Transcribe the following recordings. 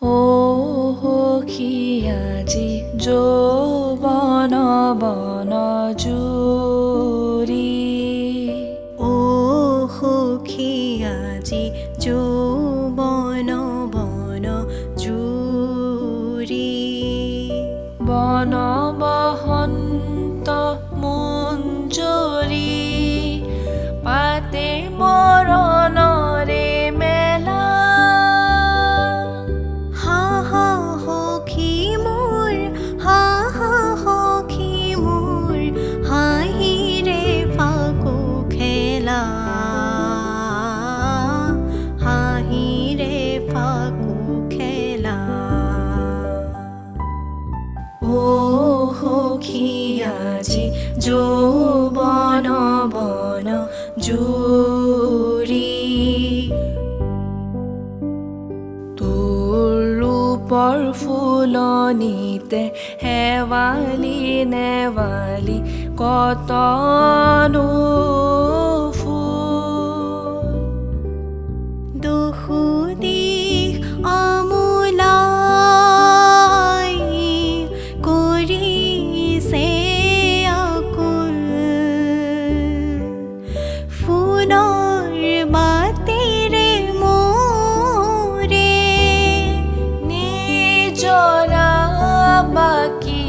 সখী আজি যৌৱন বন জুৰি সখী আজি যৌৱন বন জুৰি বন বসন্ত মঞ্জৰী পাতে মৰণৰে মেলা হা হা সখী মোৰ হা হা সখী মোৰ হাঁহিৰে ফাকু খেলা হাঁহিৰে ফাকু খেলা সখী আজি যৌৱন বন জুৰি তোৰ ৰূপৰ ফুলনিতে শেৱালি নেৱালি কতনো ফুল দুখু দিশ আমোলাই কৰিছে আকুল ফুলৰ বাটেৰে মোৰে নিজৰা বাকি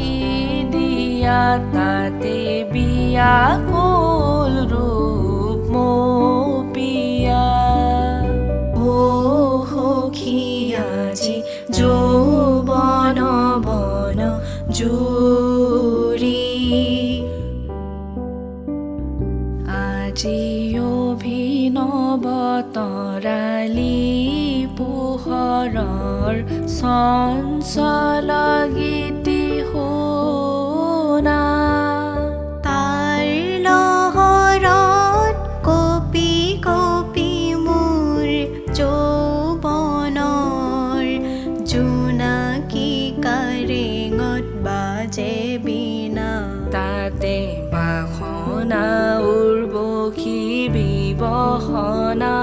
দিয়া তাতে বিয়াকুল ৰূপ মপিয়া সখী আজি যৌৱন বন জুৰি আজি অভিনৱ তৰালি পোহৰৰ চঞ্চল গীতি শুনা তাৰ লহৰত কপি কপি মোৰ যৌৱনৰ জোনাকী কাৰেঙত বাজে বীণা তাতে বাসনা উৰ্বশী বিবসনা